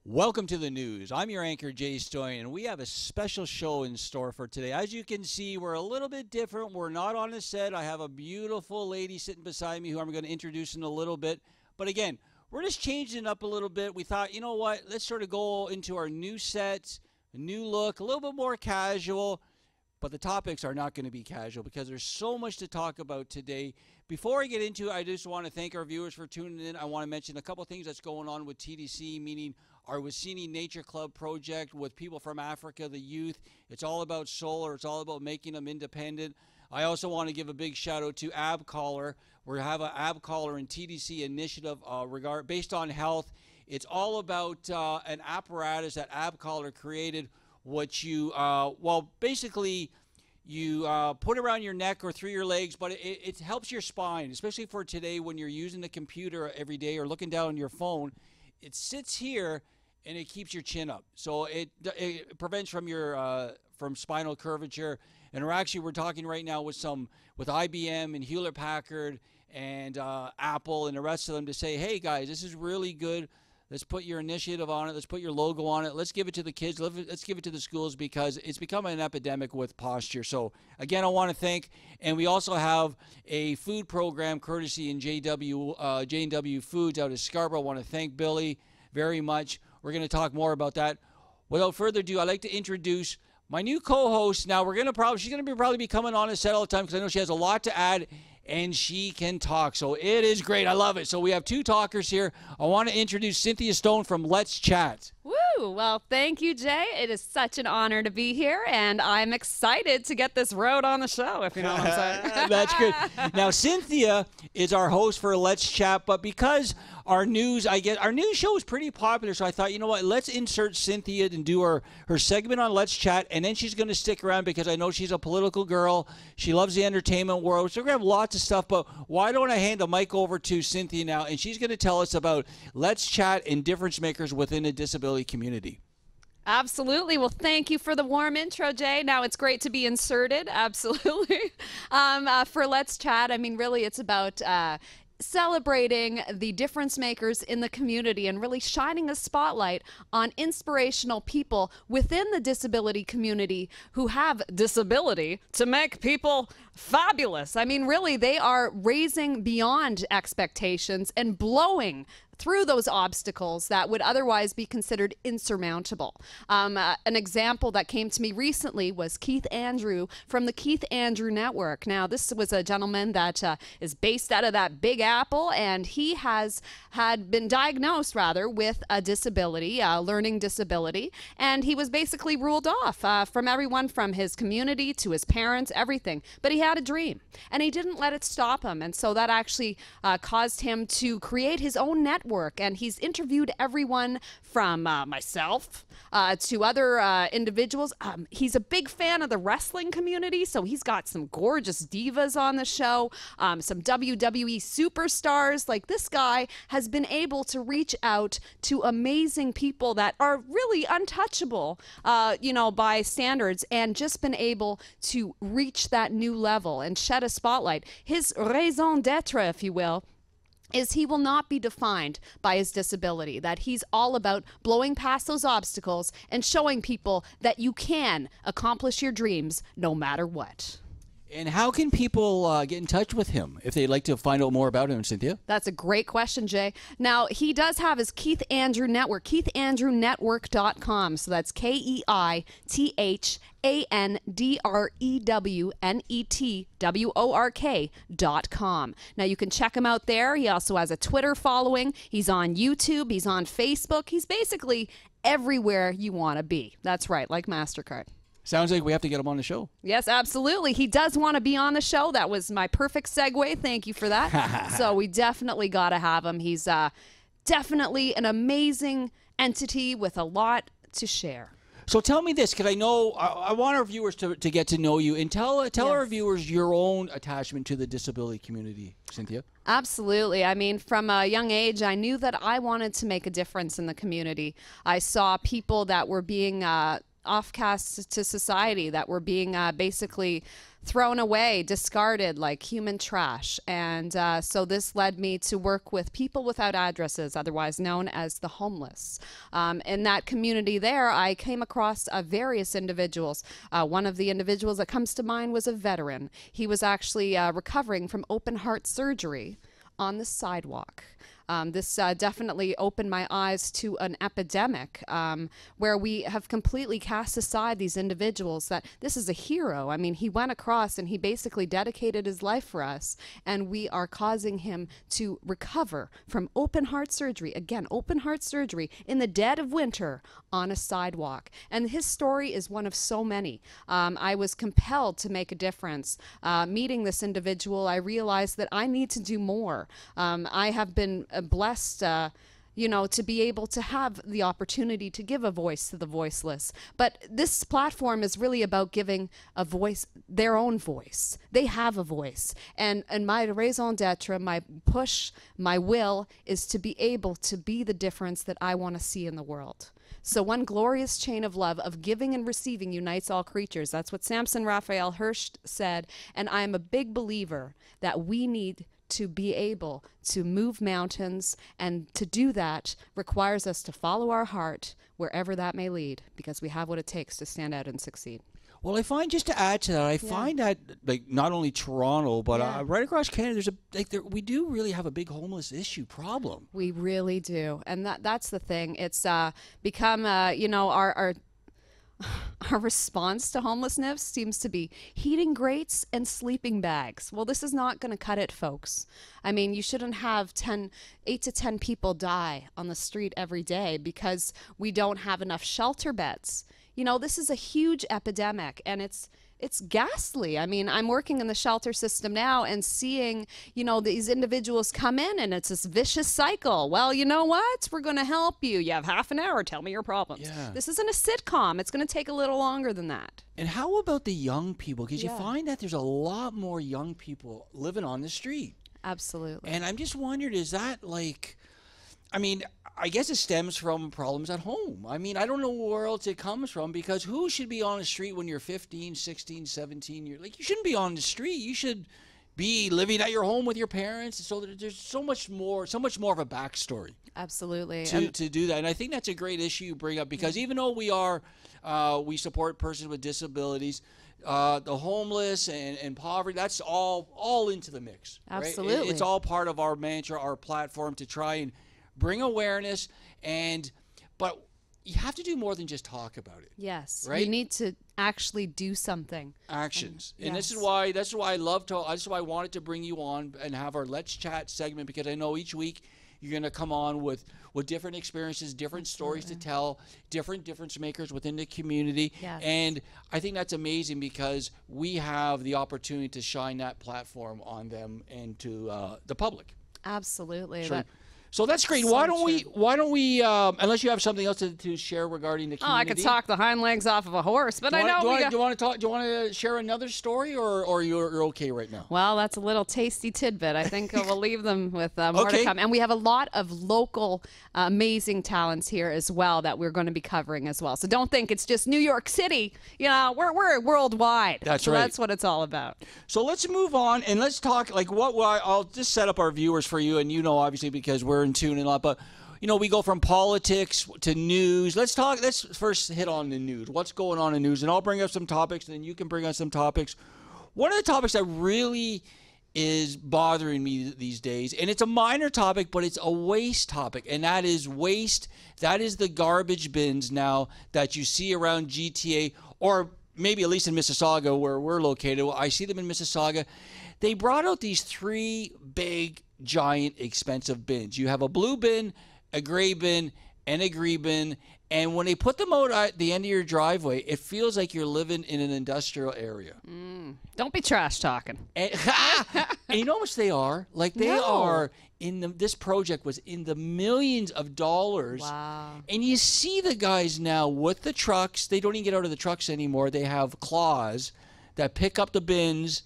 Welcome to the news. I'm your anchor, Jay Stoyan, and we have a special show in store for today. As you can see, we're a little bit different. We're not on a set. I have a beautiful lady sitting beside me who I'm going to introduce in a little bit. But again, we're just changing it up a little bit. We thought, you know what, let's sort of go into our new set, a new look, a little bit more casual. But the topics are not going to be casual because there's so much to talk about today. Before I get into it, I just want to thank our viewers for tuning in. I want to mention a couple of things that's going on with TDC, meaning our Wasini Nature Club project with people from Africa, the youth. It's all about solar. It's all about making them independent. I also want to give a big shout out to AbCollar. We have an AbCollar and TDC initiative based on health. It's all about an apparatus that AbCollar created, which you, basically you put around your neck or through your legs, but it helps your spine, especially for today when you're using the computer every day or looking down on your phone. It sits here and it keeps your chin up. So it prevents from spinal curvature. And we're talking right now with IBM and Hewlett-Packard and Apple and the rest of them to say, hey guys, this is really good. Let's put your initiative on it. Let's put your logo on it. Let's give it to the kids. Let's give it to the schools because it's become an epidemic with posture. So, again, I want to thank. And we also have a food program courtesy in J&W Foods out of Scarborough. I want to thank Billy very much. We're going to talk more about that. Without further ado, I'd like to introduce my new co-host. Now, she's going to probably be coming on a set all the time because I know she has a lot to add. And she can talk, so it is great. I love it. So we have two talkers here. I want to introduce Cynthia Stone from Let's Chat. Woo! Well, thank you, Jay. It is such an honor to be here, and I'm excited to get this road on the show, if you know what I'm saying. That's good. Now, Cynthia is our host for Let's Chat, but because our news show is pretty popular, so I thought, you know what, let's insert Cynthia and do her segment on Let's Chat, and then she's going to stick around because I know she's a political girl. She loves the entertainment world, so we're going to have lots of stuff, but why don't I hand the mic over to Cynthia now, and she's going to tell us about Let's Chat and difference makers within the disability community. Absolutely. Well, thank you for the warm intro, Jay. Now it's great to be inserted. Absolutely. For Let's Chat, I mean, really, it's about celebrating the difference makers in the community and really shining a spotlight on inspirational people within the disability community who have disability to make people fabulous. I mean, really, they are raising beyond expectations and blowing through those obstacles that would otherwise be considered insurmountable. An example that came to me recently was Keith Andrew from the Keith Andrew Network. Now, this was a gentleman that is based out of that Big Apple, and he had been diagnosed, with a disability, a learning disability, and he was basically ruled off from everyone from his community to his parents, everything. But he had a dream, and he didn't let it stop him, and so that actually caused him to create his own network. And he's interviewed everyone from myself to other individuals. He's a big fan of the wrestling community, so he's got some gorgeous divas on the show, some WWE superstars. Like, this guy has been able to reach out to amazing people that are really untouchable, by standards, and just been able to reach that new level and shed a spotlight. His raison d'etre, if you will, is he will not be defined by his disability, that he's all about blowing past those obstacles and showing people that you can accomplish your dreams no matter what. And how can people get in touch with him if they'd like to find out more about him, Cynthia? That's a great question, Jay. Now, he does have his Keith Andrew Network, KeithAndrewNetwork.com. So that's KeithAndrewNetwork.com. Now, you can check him out there. He also has a Twitter following. He's on YouTube. He's on Facebook. He's basically everywhere you want to be. That's right, like MasterCard. Sounds like we have to get him on the show. Yes, absolutely. He does want to be on the show. That was my perfect segue. Thank you for that. So we definitely got to have him. He's definitely an amazing entity with a lot to share. So tell me this, because I know I want our viewers to get to know you, and tell our viewers your own attachment to the disability community, Cynthia. Absolutely. I mean, from a young age, I knew that I wanted to make a difference in the community. I saw people that were being offcasts to society that were being basically thrown away, discarded like human trash. And so this led me to work with people without addresses, otherwise known as the homeless. In that community there, I came across various individuals. One of the individuals that comes to mind was a veteran. He was actually recovering from open heart surgery on the sidewalk. This definitely opened my eyes to an epidemic where we have completely cast aside these individuals, that this is a hero. I mean, he went across and he basically dedicated his life for us, and we are causing him to recover from open heart surgery. Again, open heart surgery in the dead of winter on a sidewalk. And his story is one of so many. I was compelled to make a difference. Meeting this individual, I realized that I need to do more. I have been blessed, you know, to be able to have the opportunity to give a voice to the voiceless. But this platform is really about giving a voice, their own voice. They have a voice. And my raison d'etre, my push, my will is to be able to be the difference that I want to see in the world. So one glorious chain of love, of giving and receiving, unites all creatures. That's what Samson Raphael Hirsch said. And I am a big believer that we need to be able to move mountains, and to do that requires us to follow our heart wherever that may lead, because we have what it takes to stand out and succeed. Well, I find, just to add to that, I find that, like, not only Toronto, but right across Canada, there's we do really have a big homeless issue problem. We really do, and that's the thing. It's become, you know, our response to homelessness seems to be heating grates and sleeping bags. Well, this is not going to cut it, folks. I mean, you shouldn't have 8 to 10 people die on the street every day because we don't have enough shelter beds. You know, this is a huge epidemic, and it's ghastly. I mean, I'm working in the shelter system now and seeing, you know, these individuals come in, and it's this vicious cycle. Well, you know what? We're going to help you. You have half an hour. Tell me your problems. Yeah. This isn't a sitcom. It's going to take a little longer than that. And how about the young people? Because you find that there's a lot more young people living on the street. Absolutely. And I'm just wondered, is that like, I mean, I guess it stems from problems at home. I mean, I don't know where else it comes from, because who should be on the street when you're 15, 16, 17 years? Like, you shouldn't be on the street. You should be living at your home with your parents. So there's so much more of a backstory. Absolutely. To do that. And I think that's a great issue you bring up, because even though we support persons with disabilities, the homeless and poverty, that's all into the mix. Absolutely. Right? It's all part of our mantra, our platform, to try and bring awareness, but you have to do more than just talk about it. Yes, right? You need to actually do something. Actions, and this is why I wanted to bring you on and have our Let's Chat segment, because I know each week you're going to come on with different experiences, different stories to tell, different difference makers within the community. Yes. And I think that's amazing, because we have the opportunity to shine that platform on them and to the public. Absolutely. Sure. So that's great. So why don't we, unless you have something else to share regarding the community? Oh, I could talk the hind legs off of a horse, but do you want to share another story, or you're okay right now? Well, that's a little tasty tidbit. I think we'll leave them with more to come. And we have a lot of local amazing talents here as well that we're going to be covering as well. So don't think it's just New York City. You know, we're worldwide. That's right. That's what it's all about. So let's move on and let's talk, like, I'll just set up our viewers for you, and you know, obviously, because we're in tune and a lot, but you know, we go from politics to news. Let's first hit on the news. What's going on in news? And I'll bring up some topics, and then you can bring up some topics. One of the topics that really is bothering me these days, and it's a minor topic, but it's a waste topic, and that is waste. That is the garbage bins now that you see around GTA, or maybe at least in Mississauga, where we're located. I see them in Mississauga. They brought out these 3 big, giant, expensive bins. You have a blue bin, a gray bin, and a green bin. And when they put them out at the end of your driveway, it feels like you're living in an industrial area. Don't be trash talking. And you know how much they are? Like, they are this project was in the millions of dollars. Wow. And you see the guys now with the trucks. They don't even get out of the trucks anymore. They have claws that pick up the bins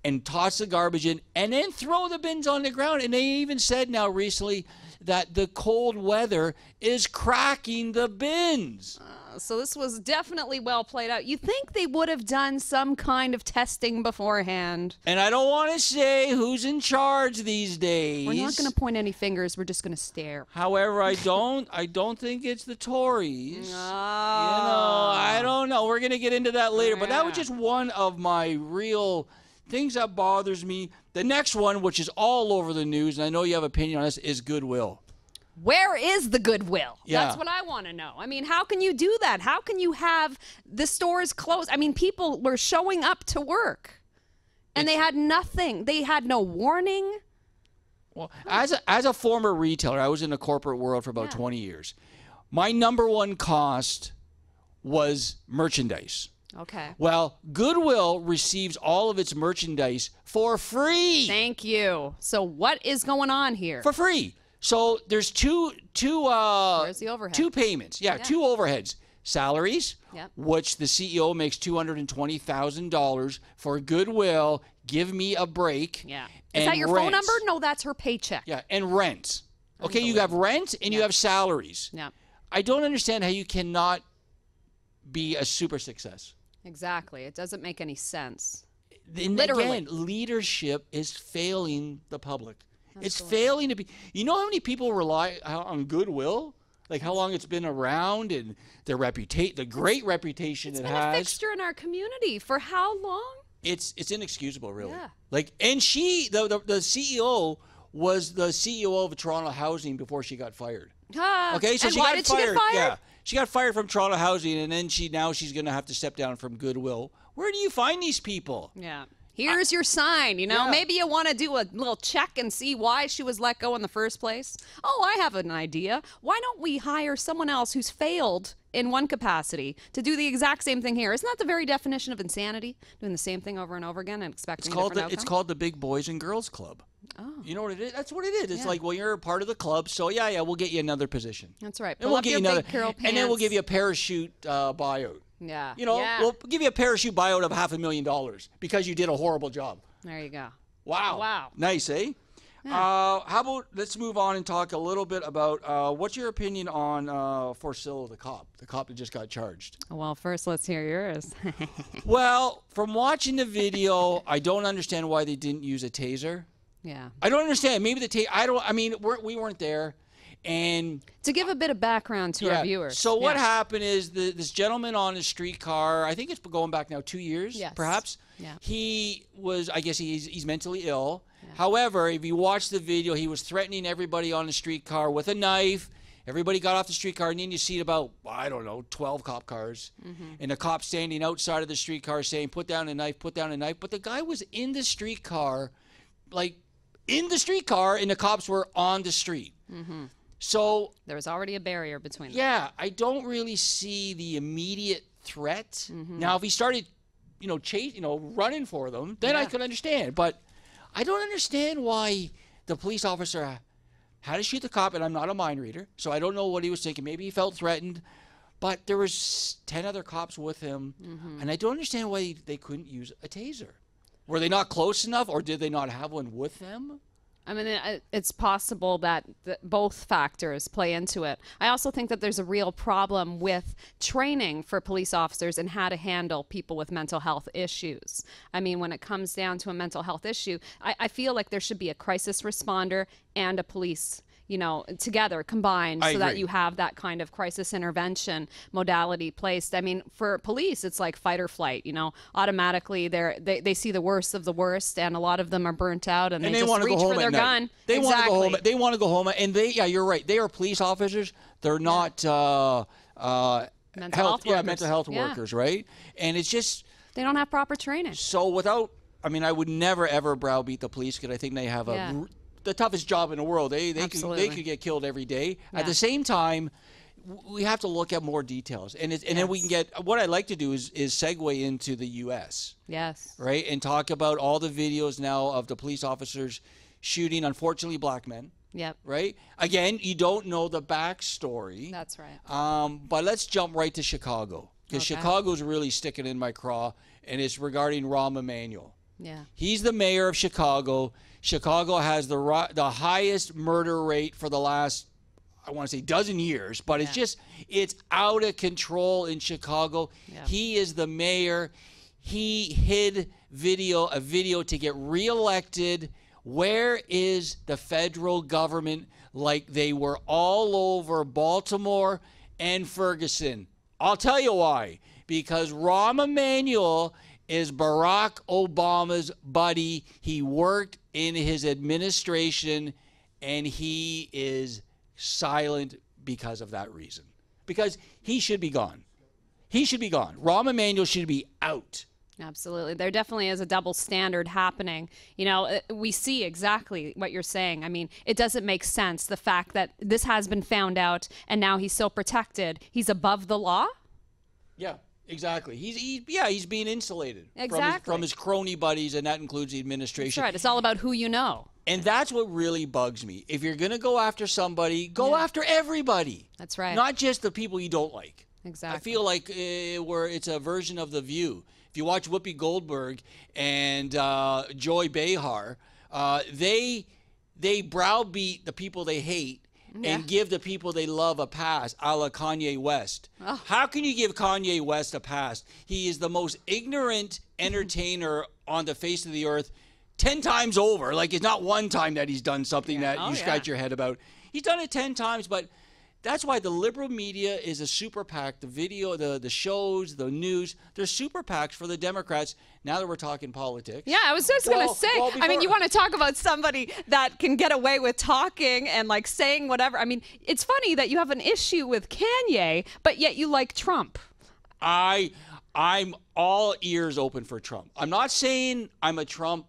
and toss the garbage in, and then throw the bins on the ground. And they even said now recently that the cold weather is cracking the bins. So this was definitely well played out. You think they would have done some kind of testing beforehand? And I don't want to say who's in charge these days. We're not going to point any fingers. We're just going to stare. However, I don't think it's the Tories. Oh. I don't know. We're going to get into that later. But that was just one of my real things that bothers me. The next one, which is all over the news, and I know you have an opinion on this, is goodwill. Where is the goodwill? Yeah. That's what I want to know. I mean, how can you do that? How can you have the stores closed? I mean, people were showing up to work, and they had nothing. They had no warning. Well, as a former retailer, I was in the corporate world for about 20 years. My number one cost was merchandise. Okay. Well, Goodwill receives all of its merchandise for free. Thank you. So what is going on here? For free. So there's two Where's the overhead? two payments. Yeah, two overheads. Salaries, which the CEO makes $220,000 for Goodwill. Give me a break. Yeah. Is that your phone number? No, that's her paycheck. Yeah, and rent. Okay, you have rent and you have salaries. Yeah. I don't understand how you cannot be a super success. Exactly. It doesn't make any sense. And Literally. again, leadership is failing the public. It's failing to be. You know how many people rely on Goodwill? Like how long it's been around and their reputation, the great reputation it has. It's been a fixture in our community for how long? It's inexcusable, really. Yeah. Like, and she, the CEO was the CEO of Toronto Housing before she got fired. Okay, so and she why got did fired. She get fired? Yeah, she got fired from Toronto Housing, and then she's going to have to step down from Goodwill. Where do you find these people? Yeah. Here's your sign, you know. Yeah. Maybe you want to do a little check and see why she was let go in the first place. Oh, I have an idea. Why don't we hire someone else who's failed in one capacity to do the exact same thing here? Isn't that the very definition of insanity? Doing the same thing over and over again and expecting a different outcome? It's called the Big Boys and Girls Club. Oh. You know what it is? That's what it is. It's like, well, you're a part of the club, so we'll get you another position. That's right. And we'll up get your you another, big curl pants. and then we'll give you a parachute buyout. Yeah. You know, Yeah. we'll give you a parachute buyout of $500,000 because you did a horrible job. There you go. Wow. Wow. Nice, eh? Yeah. How about let's move on and talk a little bit about what's your opinion on Forcillo, the cop that just got charged? Well, first, let's hear yours. Well, from watching the video, I don't understand why they didn't use a taser. Yeah. I don't understand. Maybe the taser. I mean, we weren't there. And to give a bit of background to our viewers. So what happened is this gentleman on his streetcar, I think it's going back now 2 years, perhaps. Yeah. He was, I guess he's mentally ill. Yeah. However, if you watch the video, he was threatening everybody on the streetcar with a knife. Everybody got off the streetcar, and then you see about, I don't know, 12 cop cars. And the cop standing outside of the streetcar saying, put down a knife, put down a knife. But the guy was in the streetcar, and the cops were on the street. So there was already a barrier between them. Yeah, I don't really see the immediate threat. Now, if he started, running for them, then I could understand. But I don't understand why the police officer had to shoot the cop, and I'm not a mind reader, so I don't know what he was thinking. Maybe he felt threatened, but there was 10 other cops with him, and I don't understand why they couldn't use a taser. Were they not close enough, or did they not have one with them? I mean, it's possible that both factors play into it. I also think that there's a real problem with training for police officers and how to handle people with mental health issues. I mean, when it comes down to a mental health issue, I feel like there should be a crisis responder and a police, together, combined, so that you have that kind of crisis intervention modality placed. I mean, for police, it's like fight or flight, automatically they see the worst of the worst, and a lot of them are burnt out, and they just reach for their gun. They want to go home. They want to go home, and you're right. They are police officers. They're not mental health workers, right? And it's just they don't have proper training. So I would never ever browbeat the police, because I think they have the toughest job in the world. They could get killed every day. At the same time, we have to look at more details, and then we can get. What I'd like to do is segue into the U.S. Yes. Right, and talk about all the videos now of the police officers shooting, unfortunately, black men. Yep. Right. Again, you don't know the backstory. That's right. But let's jump right to Chicago, because Chicago's really sticking in my craw, and it's regarding Rahm Emanuel. Yeah. He's the mayor of Chicago. Chicago has the highest murder rate for the last, I want to say dozen years, but it's out of control in Chicago. Yeah. He is the mayor. He hid a video to get reelected. Where is the federal government? Like they were all over Baltimore and Ferguson. I'll tell you why. Because Rahm Emanuel is Barack Obama's buddy. He worked in his administration, and he is silent because of that reason. Because he should be gone. He should be gone. Rahm Emanuel should be out. Absolutely. There definitely is a double standard happening. You know, we see exactly what you're saying. I mean, it doesn't make sense, the fact that this has been found out and now he's so protected. He's above the law? Yeah, exactly. He's being insulated from his crony buddies, and that includes the administration. That's right. It's all about who you know. And that's what really bugs me. If you're going to go after somebody, go after everybody. That's right. Not just the people you don't like. Exactly. I feel like it's a version of The View. If you watch Whoopi Goldberg and Joy Behar, they browbeat the people they hate and give the people they love a pass, a la Kanye West. Oh. How can you give Kanye West a pass? He is the most ignorant entertainer on the face of the earth 10 times over. Like, it's not one time that he's done something that you scratch your head about. He's done it 10 times, but that's why the liberal media is a super PAC. The video, the shows, the news, they're super PACs for the Democrats. Now that we're talking politics. Yeah, I was just going to say, I mean, you want to talk about somebody that can get away with talking and like saying whatever. I mean, it's funny that you have an issue with Kanye, but yet you like Trump. I'm all ears open for Trump. I'm not saying I'm a Trump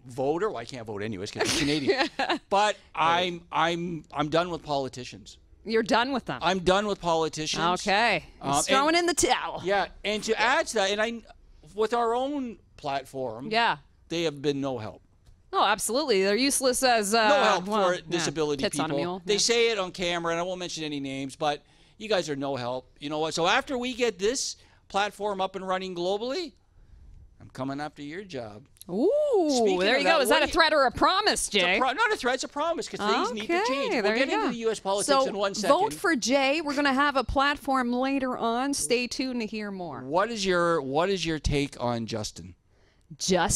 voter. Well, I can't vote anyways because I'm Canadian. But I'm done with politicians. You're done with them. I'm done with politicians. Okay. He's throwing in the towel. Yeah, and to add to that, and with our own platform, they have been no help. Oh, absolutely. They're useless as no help for disability tits people. On a mule. They say it on camera, and I won't mention any names, but you guys are no help. You know what? So after we get this platform up and running globally, I'm coming after your job. Ooh, there you go. Is that a threat or a promise, Jay? Not a threat, it's a promise, because things need to change. We'll get into the U.S. politics in 1 second. Vote for Jay. We're going to have a platform later on. Stay tuned to hear more. What is your take on Justin? Not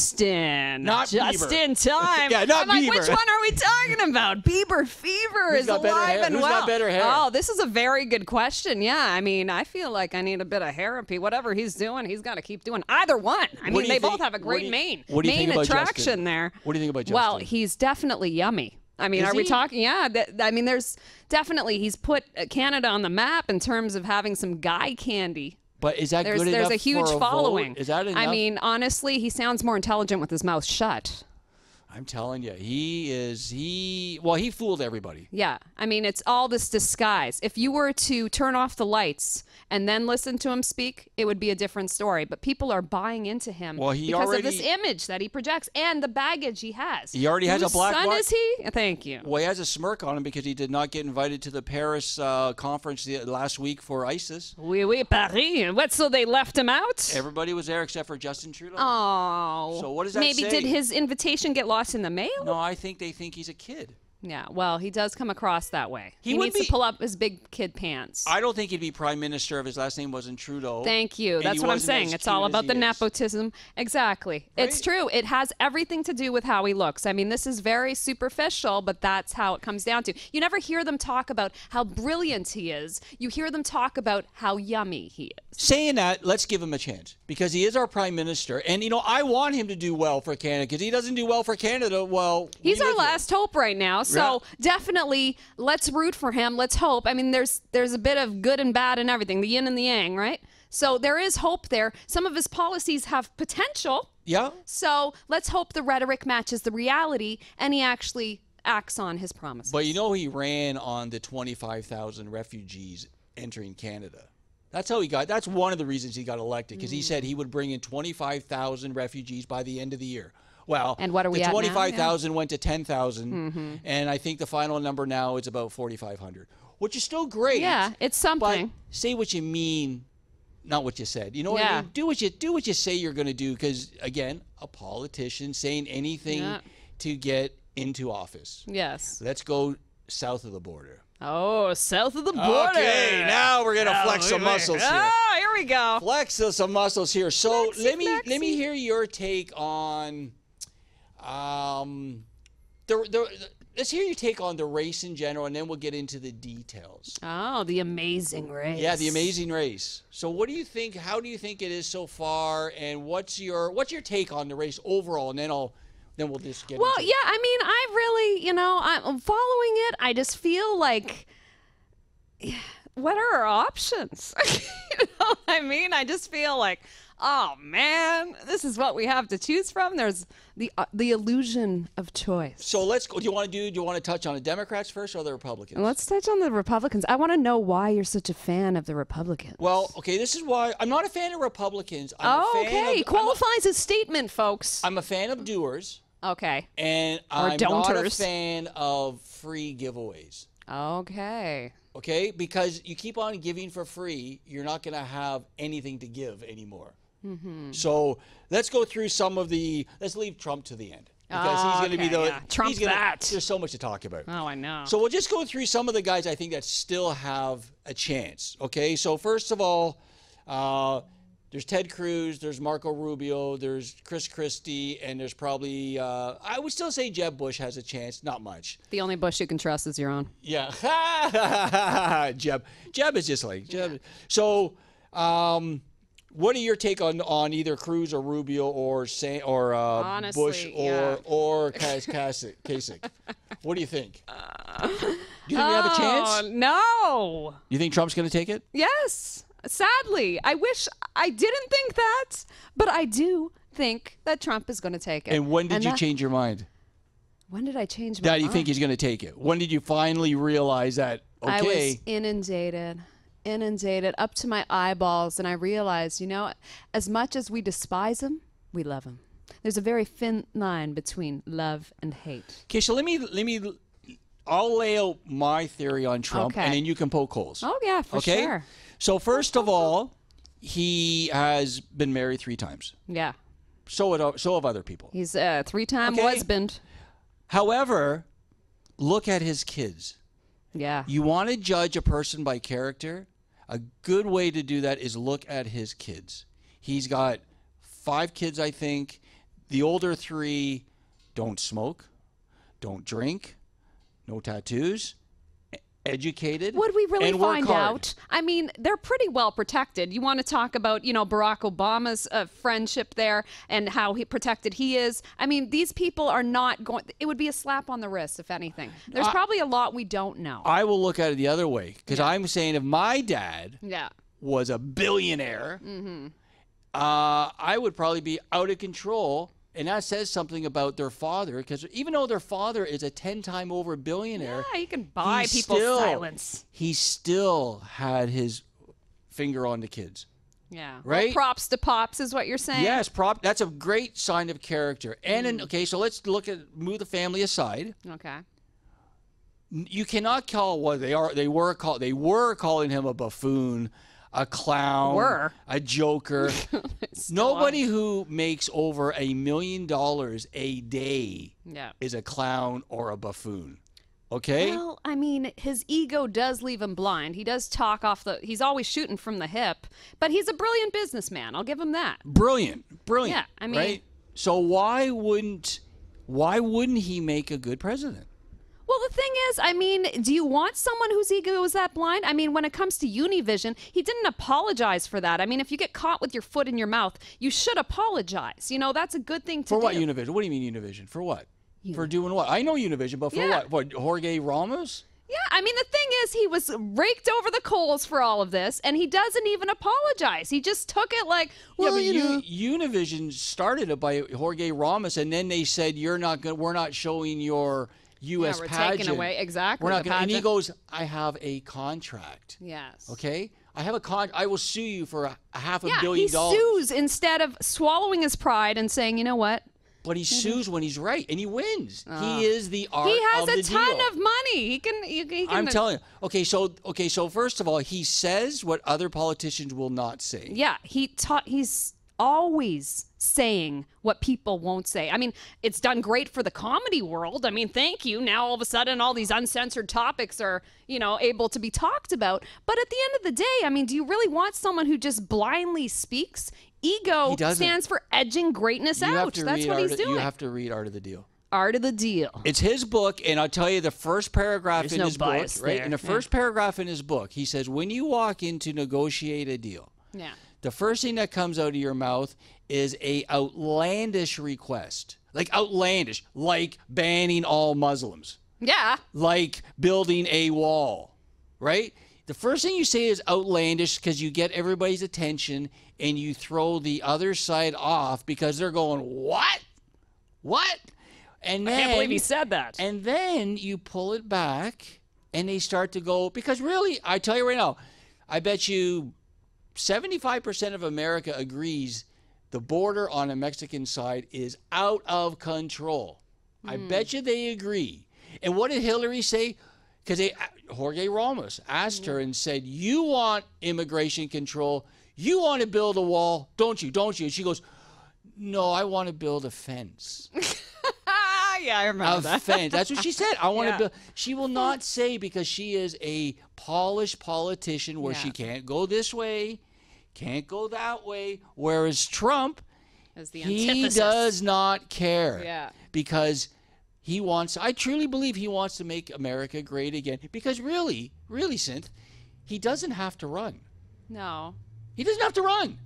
Justin time. Yeah, not I'm Bieber. Like, which one are we talking about? Bieber fever is alive and well. Who's got better hair? Oh, this is a very good question. Yeah, I mean, I feel like I need a bit of therapy. Whatever he's doing, he's got to keep doing either one. I mean, they both have a great main attraction there. What do you think about Justin? Well, he's definitely yummy. I mean, are we talking? Yeah, I mean, there's definitely, he's put Canada on the map in terms of having some guy candy. But is that good enough? There's a huge following. Is that enough? I mean, honestly, he sounds more intelligent with his mouth shut. I'm telling you, he fooled everybody. Yeah. I mean, it's all this disguise. If you were to turn off the lights and then listen to him speak, it would be a different story. But people are buying into him because of this image that he projects and the baggage he has. He already has a black mark. Whose son is he? Thank you. Well, he has a smirk on him because he did not get invited to the Paris conference last week for ISIS. Oui, Paris. What, so they left him out? Everybody was there except for Justin Trudeau. Oh. So what does that say? Maybe did his invitation get lost in the mail? No, I think they think he's a kid. Yeah, well, he does come across that way. He needs to pull up his big kid pants. I don't think he'd be prime minister if his last name wasn't Trudeau. Thank you. That's what I'm saying. It's all about the nepotism. Exactly. Right? It's true. It has everything to do with how he looks. I mean, this is very superficial, but that's how it comes down to. You never hear them talk about how brilliant he is. You hear them talk about how yummy he is. Saying that, let's give him a chance because he is our prime minister. And, you know, I want him to do well for Canada because he doesn't do well for Canada. Well, he's our last hope right now. So definitely let's root for him. Let's hope. I mean, there's a bit of good and bad and everything, the yin and the yang, right? So there is hope there. Some of his policies have potential. Yeah. So let's hope the rhetoric matches the reality and he actually acts on his promises. But you know he ran on the 25,000 refugees entering Canada. That's how he got. That's one of the reasons he got elected because he said he would bring in 25,000 refugees by the end of the year. Well, and what are we the at 25,000 went to 10,000, and I think the final number now is about 4,500, which is still great. Yeah, it's something. But say what you mean, not what you said. You know what I mean? Do what you say you're going to do because, again, a politician saying anything to get into office. Yes. Let's go south of the border. Oh, south of the border. Okay, now we're gonna flex some muscles here. Oh, here we go. Flex some muscles here. So let me flexy. hear your take on let's hear your take on the race in general, and then we'll get into the details. Oh, the amazing race. Yeah, the amazing race. So what do you think? How do you think it is so far? And what's your take on the race overall? And then we'll just get. Well, into yeah, I mean, I really, I'm following it. I just feel like, what are our options? You know what I mean? I just feel like, oh man, this is what we have to choose from. There's the illusion of choice. So let's go. Do you want to touch on the Democrats first or the Republicans? Let's touch on the Republicans. I want to know why you're such a fan of the Republicans. Well, okay, this is why I'm not a fan of Republicans. I'm Qualifies as statement, folks. I'm a fan of doers. Okay. And I'm not a fan of free giveaways. Okay. Okay? Because you keep on giving for free, you're not going to have anything to give anymore. Mm-hmm. So let's go through let's leave Trump to the end. Because he's going to be Trump's that. There's so much to talk about. Oh, I know. So we'll just go through some of the guys I think that still have a chance. Okay? So first of all, there's Ted Cruz, there's Marco Rubio, there's Chris Christie, and there's probably, I would still say Jeb Bush has a chance. Not much. The only Bush you can trust is your own. Yeah. Jeb is just like Jeb. Yeah. So, what are your take on either Cruz or Rubio or Honestly, Bush or Kasich? What do you think? Do you think they have a chance? No. You think Trump's going to take it? Yes. Sadly, I wish I didn't think that, but I do think that Trump is going to take it. And when did you change your mind? When did I change my mind? That you think he's going to take it? When did you finally realize that, okay. I was inundated up to my eyeballs, and I realized, as much as we despise him, we love him. There's a very thin line between love and hate. Okay, so I'll lay out my theory on Trump, and then you can poke holes. Oh, yeah, for sure. So first of all, he has been married 3 times. Yeah. So have other people. He's a 3-time husband. However, look at his kids. Yeah. You want to judge a person by character? A good way to do that is look at his kids. He's got 5 kids, I think. The older 3 don't smoke, don't drink, no tattoos, educated. Would we really and find work hard. out? I mean, they're pretty well protected. You want to talk about, Barack Obama's friendship there and how protected he is. I mean, these people are not going. It would be a slap on the wrist, if anything. There's probably a lot we don't know. I will look at it the other way because I'm saying if my dad was a billionaire, I would probably be out of control. And that says something about their father, because even though their father is a 10-time over billionaire, he can buy people's silence. He still had his finger on the kids. Yeah. Right? Well, props to Pops is what you're saying. Yes, that's a great sign of character. And so let's move the family aside. Okay. You cannot call they were calling him a buffoon, a clown, a joker. Nobody who makes over $1 million a day is a clown or a buffoon. Okay? Well, I mean, his ego does leave him blind. He does talk he's always shooting from the hip, but he's a brilliant businessman. I'll give him that. Brilliant. Yeah, I mean, right? So why wouldn't he make a good president? Well, the thing is, I mean, do you want someone whose ego is that blind? I mean, when it comes to Univision, he didn't apologize for that. I mean, if you get caught with your foot in your mouth, you should apologize. That's a good thing to do. For what Univision? What do you mean Univision? For what? For doing what? I know Univision, but for what? What, Jorge Ramos? Yeah, I mean, the thing is, he was raked over the coals for all of this, and he doesn't even apologize. He just took it like, well, Univision started it by Jorge Ramos, and then they said, we're not showing your U.S. we're pageant. taking away, exactly. We're not gonna, and he goes, I have a contract. Yes. Okay? I have a I will sue you for a $500 million. He sues instead of swallowing his pride and saying, you know what? But he sues when he's right, and he wins. He is the art of the deal. He has a ton of money. He can. I'm telling you. So first of all, he says what other politicians will not say. Yeah, he's always saying what people won't say. I mean, it's done great for the comedy world. I mean, thank you. Now all of a sudden all these uncensored topics are, able to be talked about. But at the end of the day, I mean, do you really want someone who just blindly speaks? Ego stands for edging greatness out. That's what he's doing. You have to read Art of the Deal. Art of the Deal. It's his book, and I'll tell you the first paragraph in his book, right? In the first paragraph in his book, he says, when you walk in to negotiate a deal, the first thing that comes out of your mouth is a outlandish request. Like outlandish, like banning all Muslims. Yeah. Like building a wall, right? The first thing you say is outlandish because you get everybody's attention and you throw the other side off because they're going, what? What? And then, I can't believe he said that. And then you pull it back and they start to go, because really, I tell you right now, I bet you 75% of America agrees the border on the Mexican side is out of control. I bet you they agree. And what did Hillary say? Because Jorge Ramos asked her and said, you want immigration control. You want to build a wall, don't you? Don't you? And she goes, no, I want to build a fence. Yeah, I remember that. A fence. That's what she said. I want to build. She will not say, because she is a polished politician where she can't go this way, can't go that way. Whereas Trump, he does not care. Yeah. Because he wants, I truly believe he wants to make America great again. Because really, Cynth, he doesn't have to run. No. He doesn't have to run.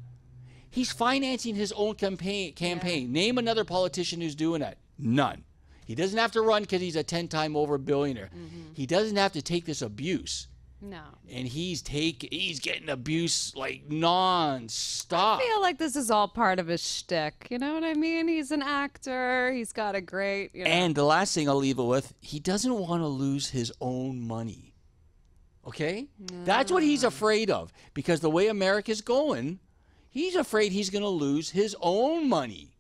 He's financing his own campaign. Name another politician who's doing that. None. He doesn't have to run because he's a 10-time over billionaire. He doesn't have to take this abuse. No. And he's getting abuse like non-stop. I feel like this is all part of his shtick. You know what I mean? He's an actor. He's got a great... And the last thing I'll leave it with, he doesn't want to lose his own money. Okay? No. That's what he's afraid of. Because the way America's going, he's afraid he's going to lose his own money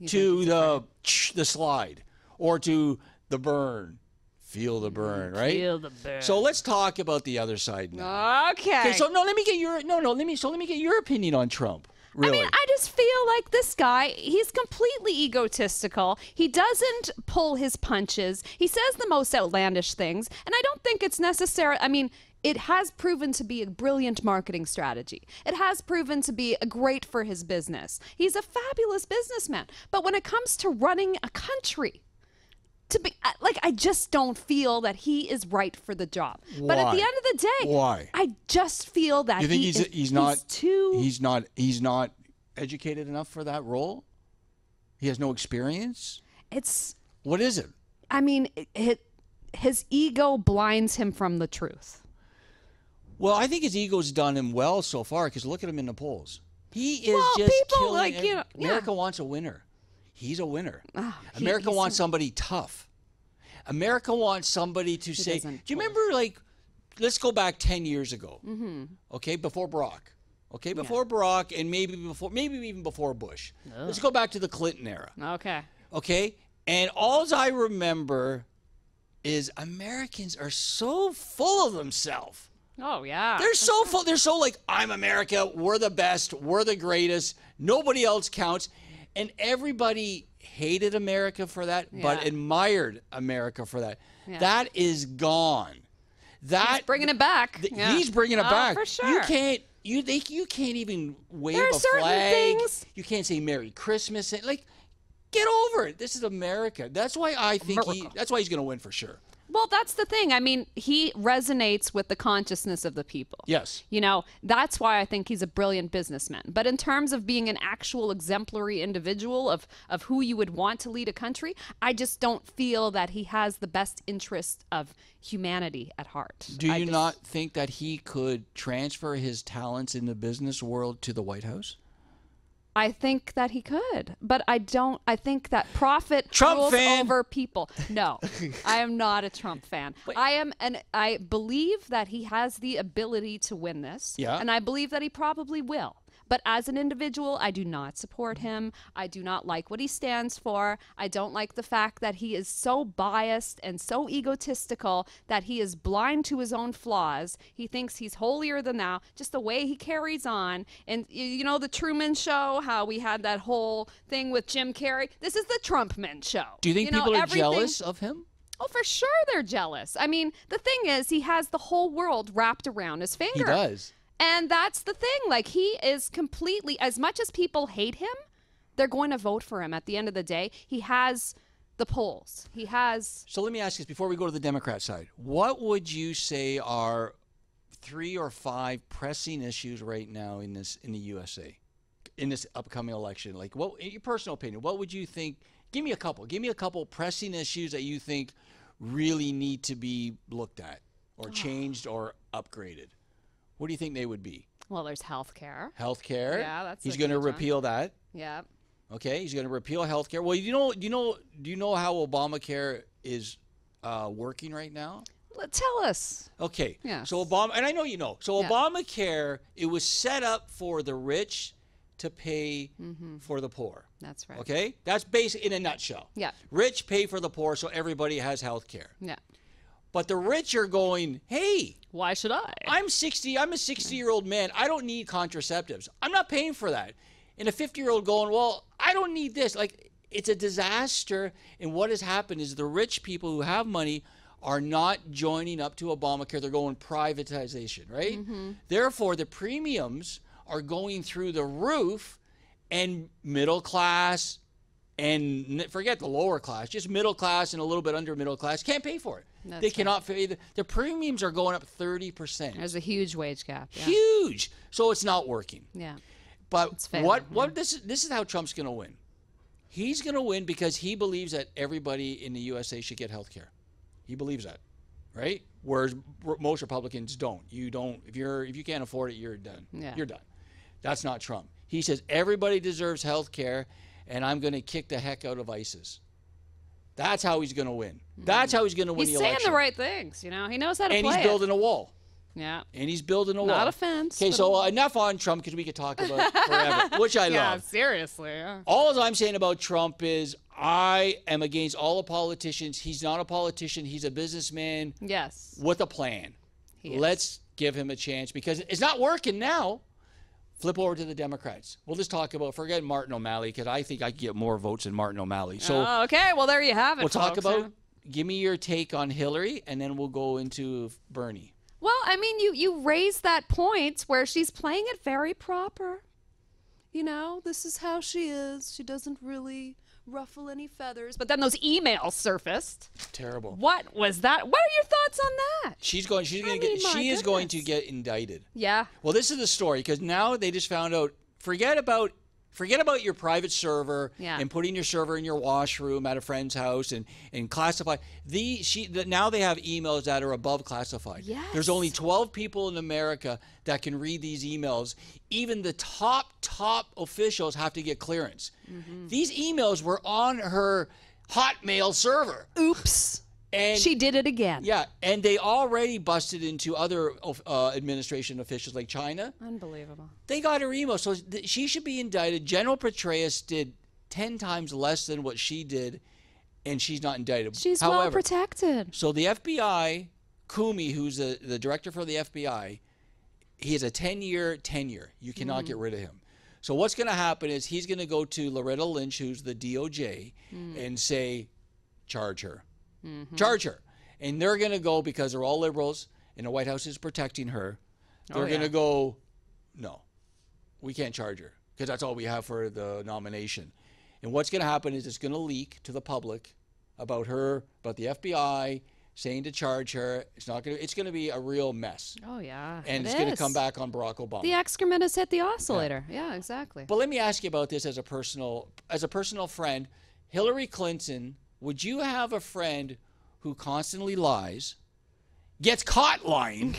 to the slide or to the burn. Feel the burn, right? Feel the burn. So let's talk about the other side now. Okay. So let me get your opinion on Trump. Really. I mean, I just feel like this guy, he's completely egotistical. He doesn't pull his punches. He says the most outlandish things, and I don't think it's necessary. I mean, it has proven to be a brilliant marketing strategy. It has proven to be great for his business. He's a fabulous businessman. But when it comes to running a country, I just don't feel that he is right for the job. Why? But at the end of the day, why? I just feel that you think he's not educated enough for that role? He has no experience? What is it? I mean, his ego blinds him from the truth. Well, I think his ego's done him well so far, because look at him in the polls. He is killing it. America wants a winner. He's a winner. America wants somebody tough. America wants somebody to say, do you remember, let's go back 10 years ago, okay, before Barack. Okay, before Barack and maybe even before Bush. Oh. Let's go back to the Clinton era. Okay. Okay, and all I remember is Americans are so full of themselves. Oh, yeah. They're so full. They're so like, I'm America. We're the best. We're the greatest. Nobody else counts. And everybody hated America for that, but admired America for that. Yeah. That is gone. He's bringing it back. He's bringing it back. For sure. You can't even wave a flag. Things. You can't say Merry Christmas. Get over it. This is America. That's why I think that's why he's going to win for sure. Well, that's the thing. I mean, he resonates with the consciousness of the people. Yes. That's why I think he's a brilliant businessman. But in terms of being an actual exemplary individual of who you would want to lead a country, I just don't feel that he has the best interest of humanity at heart. Do you not think that he could transfer his talents in the business world to the White House? I think that he could, but I don't. I think that profit rules over people. No, I am not a Trump fan. I believe that he has the ability to win this. Yeah. And I believe that he probably will. But as an individual, I do not support him. I do not like what he stands for. I don't like the fact that he is so biased and so egotistical that he is blind to his own flaws. He thinks he's holier than thou, just the way he carries on. And you know the Truman Show, how we had that whole thing with Jim Carrey? This is the Trumpman Show. Do you think people are jealous of him? Oh, for sure they're jealous. I mean, the thing is, he has the whole world wrapped around his finger. He does. And that's the thing. Like, he is completely, as much as people hate him, they're going to vote for him at the end of the day. He has the polls. He has. So let me ask you this before we go to the Democrat side. What would you say are 3 or 5 pressing issues right now in the USA, in this upcoming election? Like, what, in your personal opinion, what would you think? Give me a couple. Give me a couple pressing issues that you think really need to be looked at or changed or upgraded. What do you think they would be? Well, there's health care. Health care. Yeah, that's. He's going to repeal that. Yeah. Okay, he's going to repeal health care. Well, do you know how Obamacare is working right now? Tell us. Okay. Yeah. So and I know you know. So Obamacare, it was set up for the rich to pay for the poor. That's right. Okay? That's basic in a nutshell. Yeah. Rich pay for the poor so everybody has health care. Yeah. But the rich are going, hey, why should I? I'm a 60-year-old man. I don't need contraceptives. I'm not paying for that. And a 50-year-old going, well, I don't need this. Like, it's a disaster. And what has happened is the rich people who have money are not joining up to Obamacare. They're going privatization, right? Therefore, the premiums are going through the roof, and middle class, and forget the lower class, just middle class and a little bit under middle class can't pay for it. They cannot pay. The premiums are going up 30%. There's a huge wage gap. Yeah. Huge. So it's not working. Yeah. But this is how Trump's going to win. He's going to win because he believes that everybody in the USA should get health care. He believes that, right? Whereas most Republicans don't. You don't. If you can't afford it, you're done. Yeah. You're done. That's not Trump. He says everybody deserves health care, and I'm going to kick the heck out of ISIS. That's how he's going to win. That's how he's going to win the election. He's saying the right things, you know. He knows how to play it. And he's building a wall. Yeah. And he's building a wall. Not a fence. Okay, so enough on Trump because we could talk about it forever, which I love. Yeah, seriously. Yeah. All I'm saying about Trump is I am against all the politicians. He's not a politician. He's a businessman. Yes. With a plan. Let's give him a chance because it's not working now. Flip over to the Democrats. We'll just talk about, forget Martin O'Malley, because I think I could get more votes than Martin O'Malley. So okay, well, there you have it, we'll talk folks. about, give me your take on Hillary, and then we'll go into Bernie. Well, I mean, you raised that point where she's playing it very proper. You know, this is how she is. She doesn't really ruffle any feathers. But then those emails surfaced. Terrible. What was that? What are your thoughts on that? She is going to get indicted. Yeah. Well, this is the story because now they just found out. Forget about your private server and putting your server in your washroom at a friend's house and classify. Now they have emails that are above classified. Yes. There's only 12 people in America that can read these emails. Even the top officials have to get clearance. These emails were on her Hotmail server. Oops. And she did it again. Yeah, and they already busted into other administration officials like China. Unbelievable. They got her email, so she should be indicted. General Petraeus did 10 times less than what she did, and she's not indicted. She's well protected. So the FBI, Comey, who's the director for the FBI, he has a 10-year tenure. You cannot get rid of him. So what's going to happen is he's going to go to Loretta Lynch, who's the DOJ, and say, charge her. Charge her. And they're going to go, because they're all liberals and the White House is protecting her, they're going to go, no, we can't charge her because that's all we have for the nomination. And what's going to happen is it's going to leak to the public about the FBI saying to charge her. It's going to be a real mess. Oh, yeah. And it's going to come back on Barack Obama. The excrement has hit the oscillator. Yeah, exactly. But let me ask you about this as a personal friend. Hillary Clinton, would you have a friend who constantly lies, gets caught lying,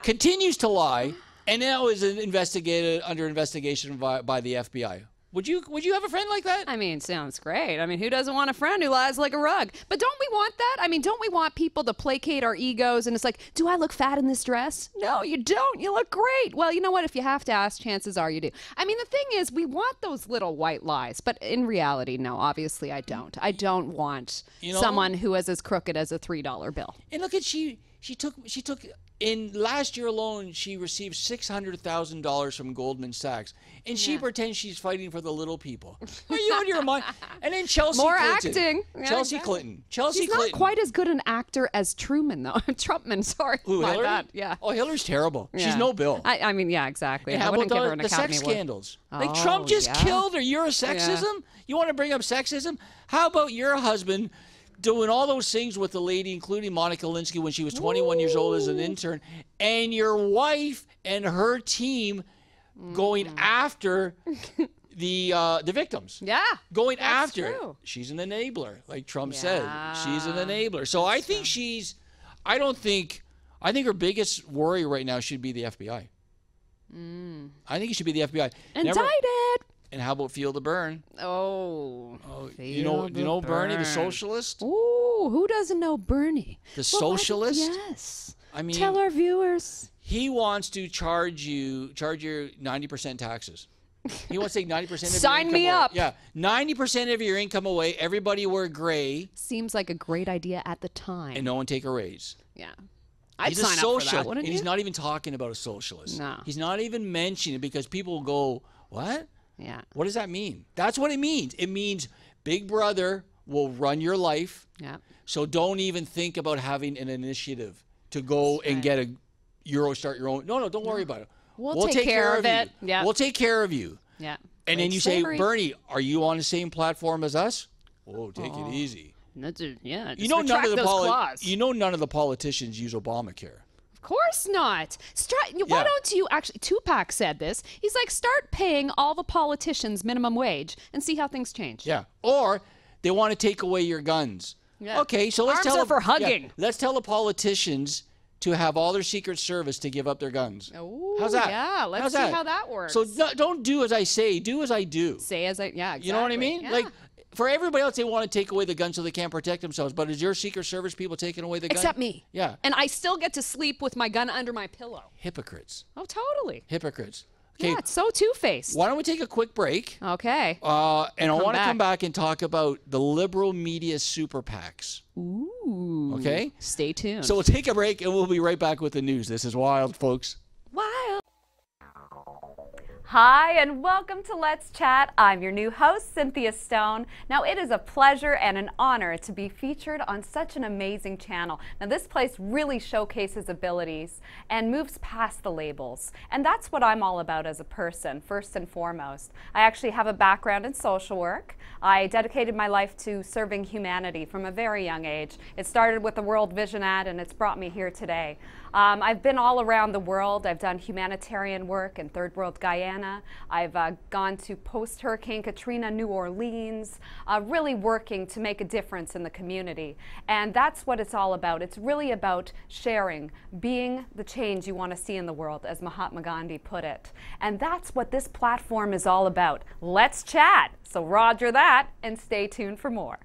continues to lie, and now is under investigation by the FBI? Would you have a friend like that? I mean, sounds great. I mean, who doesn't want a friend who lies like a rug? But don't we want that? I mean, don't we want people to placate our egos? And it's like, do I look fat in this dress? No, you don't. You look great. Well, you know what? If you have to ask, chances are you do. I mean, the thing is, we want those little white lies. But in reality, no, obviously I don't. I don't want someone who is as crooked as a $3 bill. And look at she took in last year alone, she received $600,000 from Goldman Sachs, and she pretends she's fighting for the little people. Are you out of your mind? And then Chelsea More Clinton. acting. Chelsea Clinton. Chelsea She's Clinton. not quite as good an actor as Truman, though. Trumpman, sorry. Who, My Hillary? bad. Yeah. Oh, Hillary's terrible. Yeah. She's no Bill. I mean, yeah, exactly. And I how wouldn't about give her an the Academy sex Award. scandals? Like Oh, Trump just yeah. killed her. You're a sexism? You want to bring up sexism? How about your husband doing all those things with the lady, including Monica Lewinsky when she was 21 years old as an intern, and your wife and her team going after the victims? Yeah. Going that's after it. true. She's an enabler, like Trump said. She's an Yeah. enabler. So I think I think her biggest worry right now should be the FBI. I think it should be the FBI. Indicted. And how about Feel the Burn? Oh. You know Bernie, the socialist? Ooh, who doesn't know Bernie? The socialist? Yes. I mean, Tell our viewers. he wants to charge your 90% taxes. He wants to take 90% of your Sign income me away. up. Yeah, 90% of your income away. Everybody wear gray, Seems like a great idea at the time. and no one take a raise. Yeah. I'd He's sign a up socialist, for that, wouldn't and you? he's not even talking about a socialist. No. He's not even mentioning it because people will go, what? Yeah. What does that mean? That's what it means. It means Big Brother will run your life. Yeah. So don't even think about having an initiative to go and get start your own. No, don't worry about it. We'll take care of it. You. Yeah. We'll take care of you. Yeah. And then Like you slavery. say, Bernie, are you on the same platform as us? Oh, take it easy. Yeah. You know none of none of the politicians use Obamacare. Of course not. Why don't you actually? Tupac said this. He's like, start paying all the politicians minimum wage and see how things change. Yeah. Or they want to take away your guns. Yeah. Okay, so let's Arms tell are for hugging. let's tell the politicians to have all their Secret Service to give up their guns. Ooh, How's that? Yeah, let's see how that works. So don't do as I say, do as I do. Say as I, yeah, exactly. You know what I mean? Yeah. Like, for everybody else, they want to take away the guns so they can't protect themselves. But is your Secret Service people taking away the gun? Except me. Yeah. And I still get to sleep with my gun under my pillow. Hypocrites. Oh, totally. Hypocrites. Okay. Yeah, it's so two-faced. Why don't we take a quick break? Okay. And I want to back. come back and talk about the liberal media super PACs. Ooh. Okay? Stay tuned. So we'll take a break and we'll be right back with the news. This is wild, folks. wild. Hi, and welcome to Let's Chat. I'm your new host, Cynthia Stone. Now, it is a pleasure and an honor to be featured on such an amazing channel. Now, this place really showcases abilities and moves past the labels. And that's what I'm all about as a person, first and foremost. I actually have a background in social work. I dedicated my life to serving humanity from a very young age. It started with the World Vision ad, and it's brought me here today. I've been all around the world. I've done humanitarian work in Third World Guyana. I've gone to post-Hurricane Katrina, New Orleans, really working to make a difference in the community. And that's what it's all about. It's really about sharing, being the change you want to see in the world, as Mahatma Gandhi put it. And that's what this platform is all about. Let's chat. So roger that, and stay tuned for more.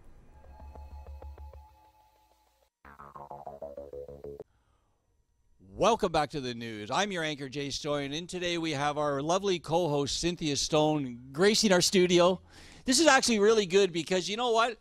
Welcome back to the news. I'm your anchor, Jay Stoyan, and today we have our lovely co-host, Cynthia Stone, gracing our studio. This is actually really good because you know what?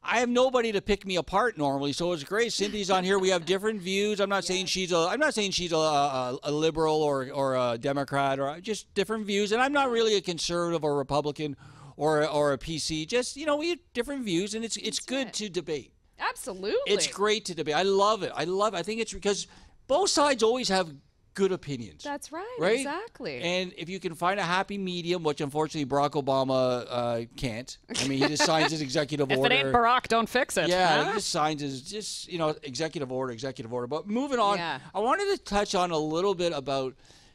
I have nobody to pick me apart normally, so it's great. Cynthia's on here. We have different views. I'm not saying she's a liberal or a Democrat, or just different views. And I'm not really a conservative or Republican or a PC. Just, you know, we have different views, and it's good to debate. Absolutely. It's great to debate. I love it. I think it's because both sides always have good opinions. That's right. Right? Exactly. And if you can find a happy medium, which unfortunately Barack Obama can't. I mean, he just signs his executive if order. it ain't Barack, don't fix it. Yeah, huh? he just signs his executive order. But moving on, Yeah. I wanted to touch on a little bit about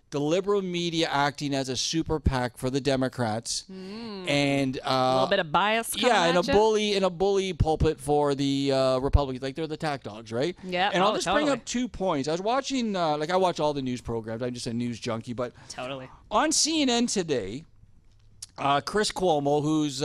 the liberal media acting as a super PAC for the Democrats, and a little bit of bias. Coming and at a bully pulpit for the Republicans. Like they're the tack dogs, right? Yeah. And I'll oh, just totally. bring up 2 points. I was watching, I watch all the news programs. I'm just a news junkie, but Totally. on CNN today, Chris Cuomo, who's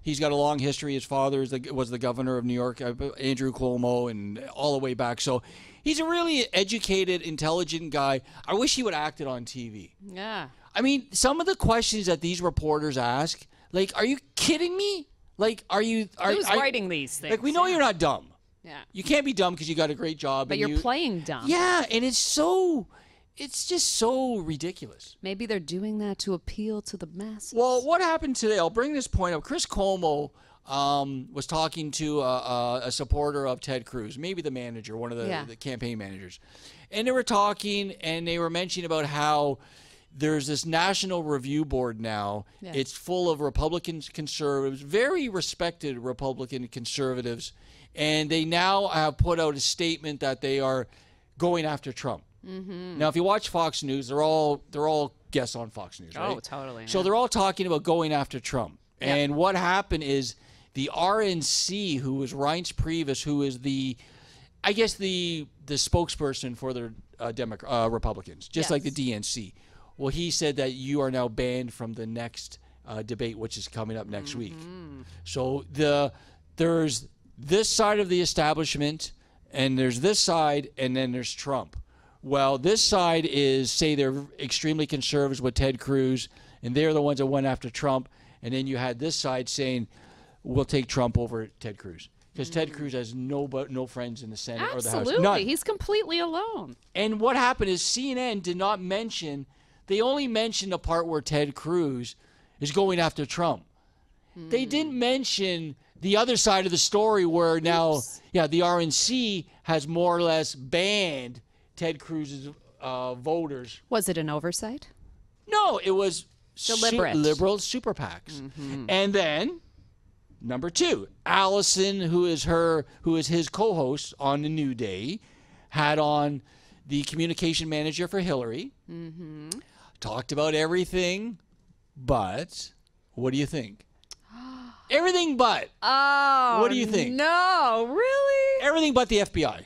he's got a long history. His father was the governor of New York, Andrew Cuomo, and all the way back. So he's a really educated, intelligent guy. I wish he would have acted on TV. Yeah. I mean, some of the questions that these reporters ask, like, are you kidding me? Like, who's writing these things? Like, we know you're not dumb. Yeah. You can't be dumb because you got a great job. But you're playing dumb. Yeah, and it's just so ridiculous. Maybe they're doing that to appeal to the masses. Well, what happened today? I'll bring this point up. Chris Cuomo was talking to a supporter of Ted Cruz, maybe the manager, one of the campaign managers. And they were talking, and they were mentioning about how there's this National Review Board now. Yeah. It's full of Republicans, conservatives, very respected Republican conservatives. And they now have put out a statement that they are going after Trump. Mm-hmm. Now, if you watch Fox News, they're all guests on Fox News, right? Oh, totally. So they're all talking about going after Trump. Yep. And what happened is the RNC, who is Reince Priebus, who is the spokesperson for the Republicans, just like the DNC. Well, he said that you are now banned from the next debate, which is coming up next week. So there's this side of the establishment, and there's this side, and then there's Trump. Well, this side say they're extremely conservative with Ted Cruz, and they're the ones that went after Trump. And then you had this side saying, we'll take Trump over Ted Cruz. Because Ted Cruz has no friends in the Senate or the House. Absolutely. He's completely alone. And what happened is CNN did not mention, they only mentioned the part where Ted Cruz is going after Trump. They didn't mention the other side of the story where now, the RNC has more or less banned Ted Cruz's voters. Was it an oversight? No, it was deliberate. Liberal super PACs. And then, number two, Allison, who is his co-host on the New Day, had on the communication manager for Hillary. Talked about everything, but what do you think? Everything but. Oh, what do you think? No, really? Everything but the FBI.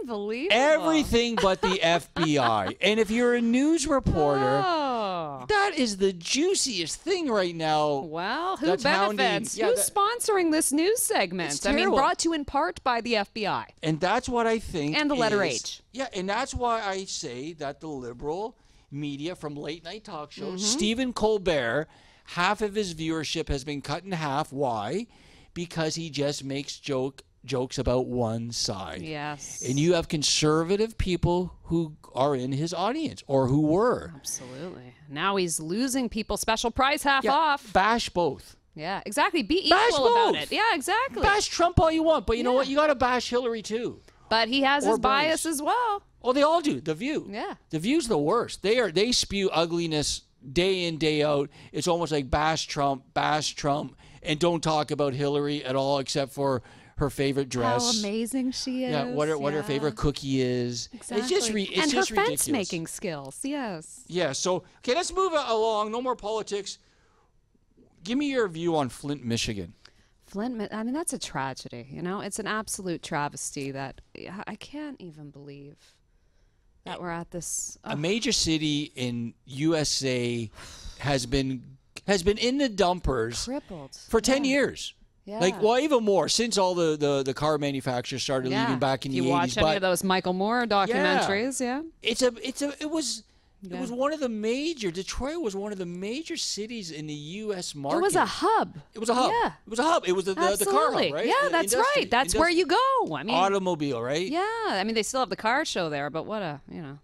Unbelievable. Everything but the FBI. And if you're a news reporter, that is the juiciest thing right now. Well, who benefits? Who's sponsoring this news segment? I mean, brought to you in part by the FBI. And that's what I think. And the letter H. Yeah, and that's why I say that the liberal media from late night talk shows, Stephen Colbert, half of his viewership has been cut in half. Why? Because he just makes jokes about one side. Yes. And you have conservative people who are in his audience, or who were. Absolutely. Now he's losing people special price half off. Bash both. Yeah, exactly. Be equal about it. Yeah, exactly. Bash Trump all you want, but you know what? You got to bash Hillary too. But he has his bias as well. Oh, they all do. The View. Yeah. The View's the worst. They spew ugliness day in, day out. It's almost like bash Trump, and don't talk about Hillary at all except for her favorite dress. How amazing she is. Yeah, what her favorite cookie is. Exactly. It's just and her ridiculous. fence-making skills, yes. Yeah, so, okay, let's move along. No more politics. Give me your view on Flint, Michigan. Flint, I mean, that's a tragedy, you know? It's an absolute travesty that I can't even believe that we're at this. A major city in USA has been in the dumpers crippled for 10 years. Yeah. Like, well, even more since all the car manufacturers started leaving back in the 80s. You watch any of those Michael Moore documentaries, It was one of the major. Detroit was one of the major cities in the U.S. market. It was a hub. It was a hub. Yeah. It was a hub. It was the car hub, right? Yeah, that's right. That's where you go. I mean, automobile, right? Yeah. I mean, they still have the car show there, but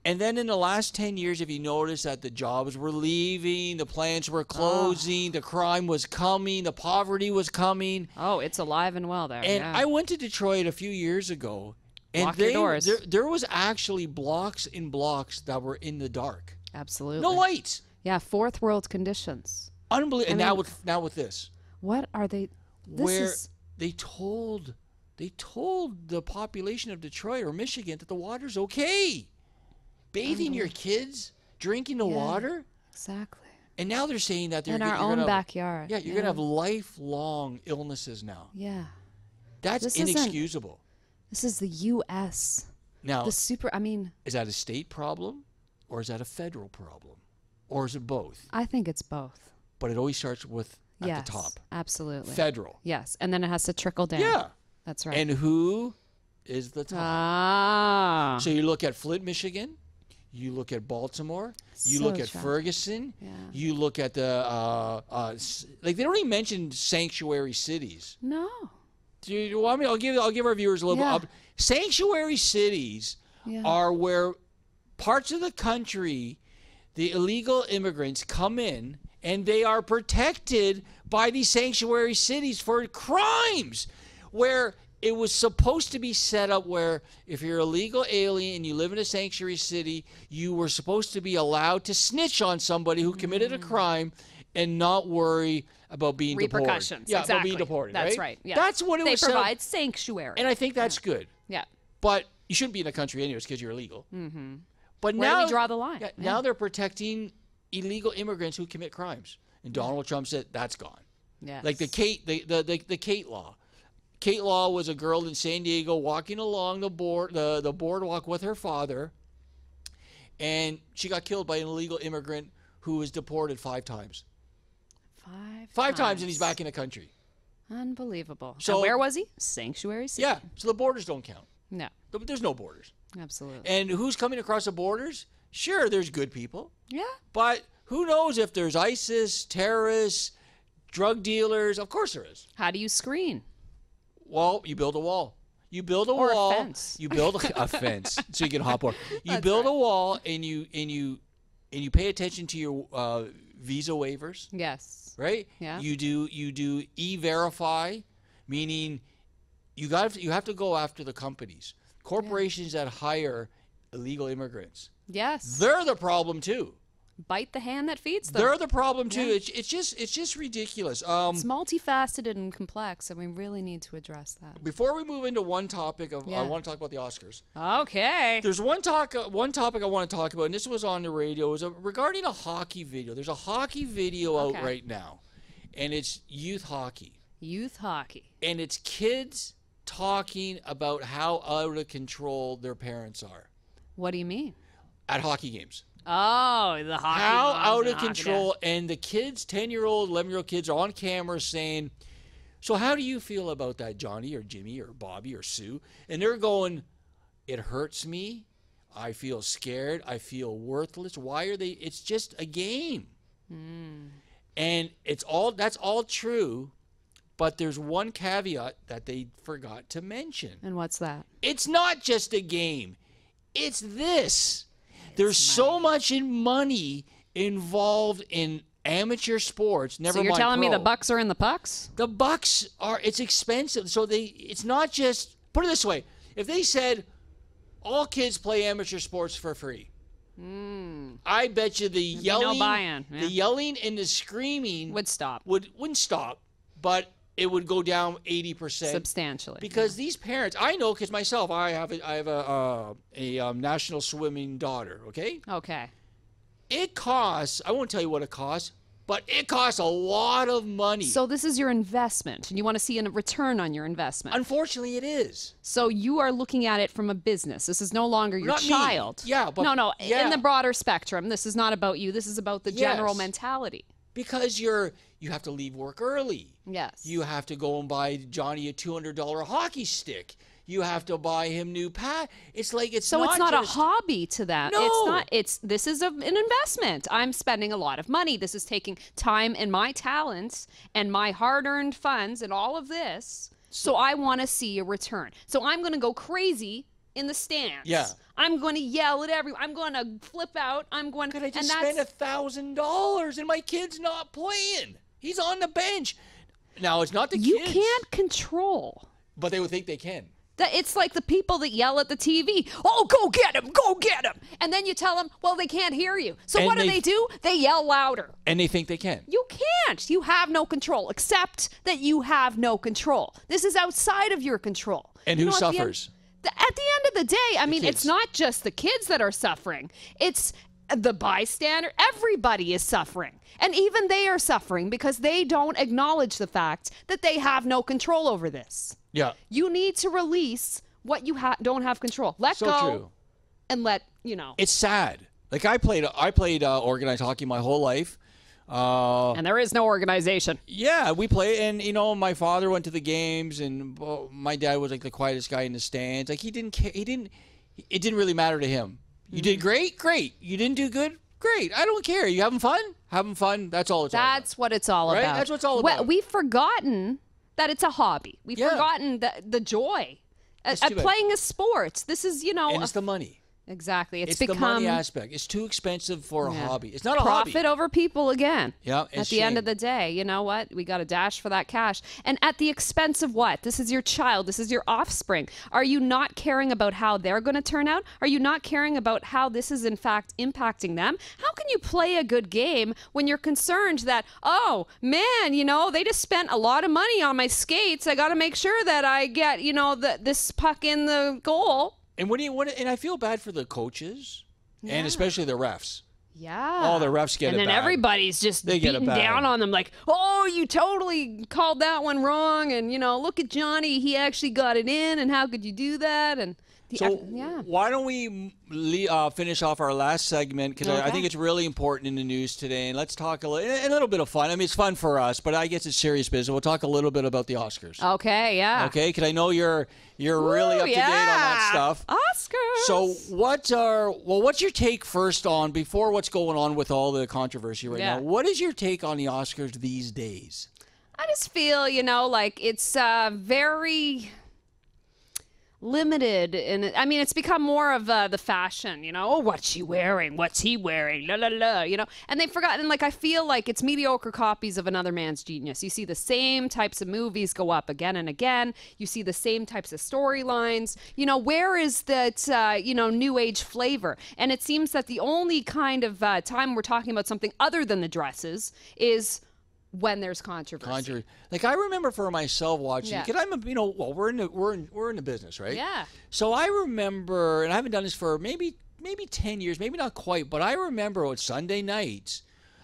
And then in the last 10 years, if you notice that the jobs were leaving, the plants were closing, the crime was coming, the poverty was coming. Oh, it's alive and well there. And I went to Detroit a few years ago. And Lock your doors. There was actually blocks and blocks that were in the dark. Absolutely. No lights. Yeah, fourth world conditions. Unbelievable. And now with this. What are they? They told the population of Detroit or Michigan that the water's okay. Bathing your kids, drinking the water. Exactly. And now they're saying that they're in our own backyard. Yeah, you're going to have lifelong illnesses now. Yeah. That's inexcusable. This is the U.S. Now, is that a state problem, or is that a federal problem, or is it both? I think it's both. but it always starts with at Yes, the top. absolutely. Federal. Yes, and then it has to trickle down. Yeah. That's right. And who is the top? Ah. So you look at Flint, Michigan. You look at Baltimore. You So look at shocking. Ferguson. Yeah. You look at the like they don't even mention sanctuary cities. No. Do you want me? I'll give our viewers a little Yeah. bit. Sanctuary cities Yeah. are where parts of the country, the illegal immigrants come in, and they are protected by these sanctuary cities for crimes, where it was supposed to be set up where if you're a legal alien and you live in a sanctuary city, you were supposed to be allowed to snitch on somebody who committed a crime and not worry about being Repercussions. deported. Yeah, exactly. about being deported. That's right. Yeah. That's what it they was set up. provide sanctuary. And I think that's good. Yeah. But you shouldn't be in a country anyways because you're illegal. Mm-hmm. But Where now do we draw the line? Yeah, now they're protecting illegal immigrants who commit crimes. And Donald Trump said that's gone. Yes. Like the Kate law. Kate Law was a girl in San Diego walking along the boardwalk with her father, and she got killed by an illegal immigrant who was deported 5 times. Five times, and he's back in the country. Unbelievable. So- And where was he? Sanctuary city. Yeah, so the borders don't count. No. There's no borders. Absolutely. And who's coming across the borders? Sure, there's good people. Yeah. But who knows if there's ISIS, terrorists, drug dealers? Of course there is. How do you screen? Well, you build a wall. You build a Or a wall. fence. You build a fence so you can hop over. You That's build right. a wall and you pay attention to your visa waivers, Yes. right? Yeah. You do e-verify, meaning you have to go after the companies, corporations that hire illegal immigrants. Yes. They're the problem too. Bite the hand that feeds them. They're the problem too. Yeah. It's just ridiculous. It's multifaceted and complex, and we really need to address that. Before we move into one topic I Yeah. want to talk about the Oscars. Okay. There's one topic I want to talk about, and this was on the radio. It was regarding a hockey video. There's a hockey video out Okay. right now, and it's youth hockey, Youth hockey. and it's kids talking about how out of control their parents are What do you mean? at hockey games. Oh, the hockey. How moms out and of hockey control, and the kids, 10-year-old, 11-year-old kids are on camera saying, so how do you feel about that, Johnny or Jimmy or Bobby or Sue? And they're going, it hurts me. I feel scared. I feel worthless. Why are they? It's just a game. And that's all true, but there's one caveat that they forgot to mention. And what's that? It's not just a game. It's this. There's so much money involved in amateur sports. Never So you're mind telling me pro. the Bucks are in the pucks? The Bucks it's expensive. So it's not just, put it this way. If they said all kids play amateur sports for free, I bet you the yelling, no buy-in, yeah. the yelling and the screaming Would stop wouldn't stop, but it would go down 80%. substantially. Because these parents, I know, because myself, I have a national swimming daughter. Okay, Okay. it costs. I won't tell you what it costs, but it costs a lot of money. So this is your investment, and you want to see a return on your investment. Unfortunately, it is. So you are looking at it from a business. This is no longer your Not me. child. Yeah, but no. yeah. In the broader spectrum, this is not about you. This is about the general Yes. mentality. Because you have to leave work early. Yes. You have to go and buy Johnny a $200 hockey stick. You have to buy him new pad. It's like it's So not it's not just, a hobby to them. No. It's not. This is an investment. I'm spending a lot of money. This is taking time and my talents and my hard-earned funds and all of this. So I want to see a return. So I'm going to go crazy in the stands. Yeah. I'm going to yell at everyone. I'm going to flip out. I'm going to. Could I just and spend $1,000 and my kid's not playing? He's on the bench. Now it's not the you kids. can't control. But they would think they can. It's like the people that yell at the TV, oh, go get him, go get him. And then you tell them, well, they can't hear you. So And what do? They yell louder. And they think they can. You can't. You have no control, except that you have no control. This is outside of your control. And You who know, at the end- suffers? At the end of the day, I mean, kids. it's not just the kids that are suffering. It's the bystander. Everybody is suffering. And even they are suffering because they don't acknowledge the fact that they have no control over this. Yeah. You need to release what you don't have control. Let So go true. and let, you know. It's sad. Like I played organized hockey my whole life. And there is no organization. Yeah, we play, and you know, my father went to the games, and my dad was like the quietest guy in the stands. Like he didn't care. It didn't really matter to him. You did great, great. You didn't do good, great. I don't care. You having fun? Having fun. That's all it's all about. That's what it's all Right? about. That's what it's all about. We've forgotten that it's a hobby. We've forgotten the joy at playing a sport. This is, you know, and it's the money. Exactly. It's the become money aspect. It's too expensive for a hobby. It's not a hobby. Profit over people again. Yeah. At the end of the day, you know what? We got to dash for that cash. And at the expense of what? This is your child. This is your offspring. Are you not caring about how they're going to turn out? Are you not caring about how this is in fact impacting them? How can you play a good game when you're concerned that, oh man, you know, they just spent a lot of money on my skates. I got to make sure that I get, you know, this puck in the goal. And and I feel bad for the coaches, and especially the refs. Yeah. Oh, the refs get it bad. And then everybody's just beating down on them like, oh, you totally called that one wrong. And, you know, look at Johnny. He actually got it in. And how could you do that? And why don't we finish off our last segment, because I think it's really important in the news today. And let's talk a little bit of fun. I mean, it's fun for us, but I guess it's serious business. We'll talk a little bit about the Oscars. Okay, yeah. Okay, because I know you're really up to date on that stuff. Oscars. So what's your take first on, before what's going on with all the controversy right now? What is your take on the Oscars these days? I just feel, you know, like it's very limited, and I mean, it's become more of the fashion, you know. Oh, what's she wearing? What's he wearing? La la la, you know. And they've forgotten. Like, I feel like it's mediocre copies of another man's genius. You see the same types of movies go up again and again. You see the same types of storylines. You know, where is that you know, new age flavor? And it seems that the only kind of time we're talking about something other than the dresses is when there's controversy. Like, I remember for myself watching, because I'm, you know, well, we're in the business, right? Yeah. So I remember, and I haven't done this for maybe 10 years, maybe not quite, but I remember on Sunday nights,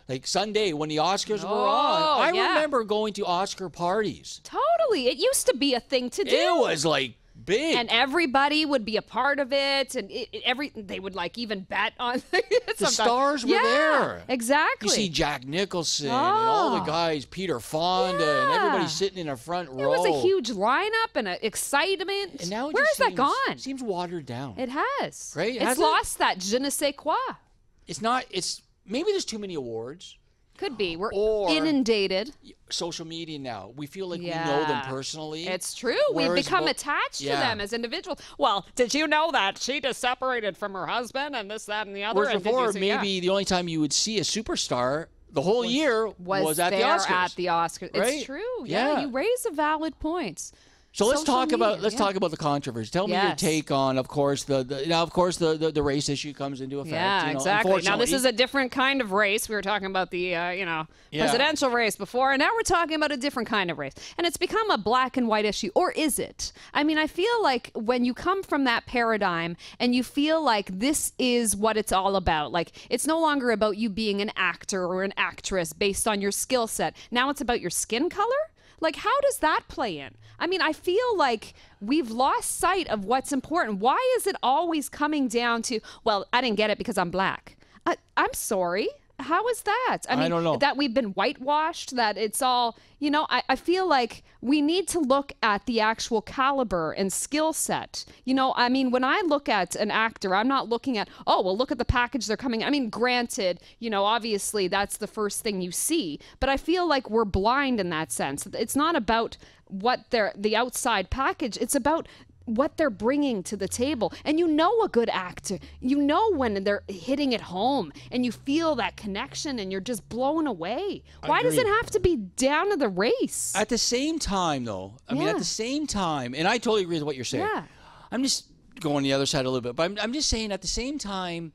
like Sunday when the Oscars were on, I remember going to Oscar parties. Totally. It used to be a thing to do. It was like big. And everybody would be a part of it, and they would like even bet on the stars were there. Exactly. You see Jack Nicholson and all the guys, Peter Fonda, and everybody sitting in a front row. It was a huge lineup and excitement. And now where has that gone? It seems watered down. It has. Right? It's lost that je ne sais quoi. It's not. It's maybe there's too many awards. Could be. We're inundated. Social media now. We feel like we know them personally. It's true. We've become attached to them as individuals. Well, did you know that she just separated from her husband and this, that, and the other? Whereas before, maybe the only time you would see a superstar the whole year was at the Oscars. Right? It's true. Yeah, you raise a valid point. So let's talk about the controversy. Tell me your take on, of course, the race issue comes into effect. Yeah, exactly. Now this is a different kind of race. We were talking about the presidential race before, and now we're talking about a different kind of race. And it's become a black and white issue, or is it? I mean, I feel like when you come from that paradigm and you feel like this is what it's all about, like it's no longer about you being an actor or an actress based on your skill set. Now it's about your skin color. Like, how does that play in? I mean, I feel like we've lost sight of what's important. Why is it always coming down to, well, I didn't get it because I'm black? I'm sorry. How is that? I mean, I don't know. That we've been whitewashed, that it's all, you know, I feel like we need to look at the actual caliber and skill set. You know, I mean, when I look at an actor, I'm not looking at, oh, well, look at the package they're coming. I mean, granted, you know, obviously that's the first thing you see, but I feel like we're blind in that sense. It's not about what the outside package, it's about what they're bringing to the table. And you know a good actor, you know when they're hitting it home and you feel that connection and you're just blown away. Why does it have to be down to the race? At the same time, though, I mean, at the same time, and I totally agree with what you're saying. Yeah. I'm just going the other side a little bit, but I'm just saying at the same time,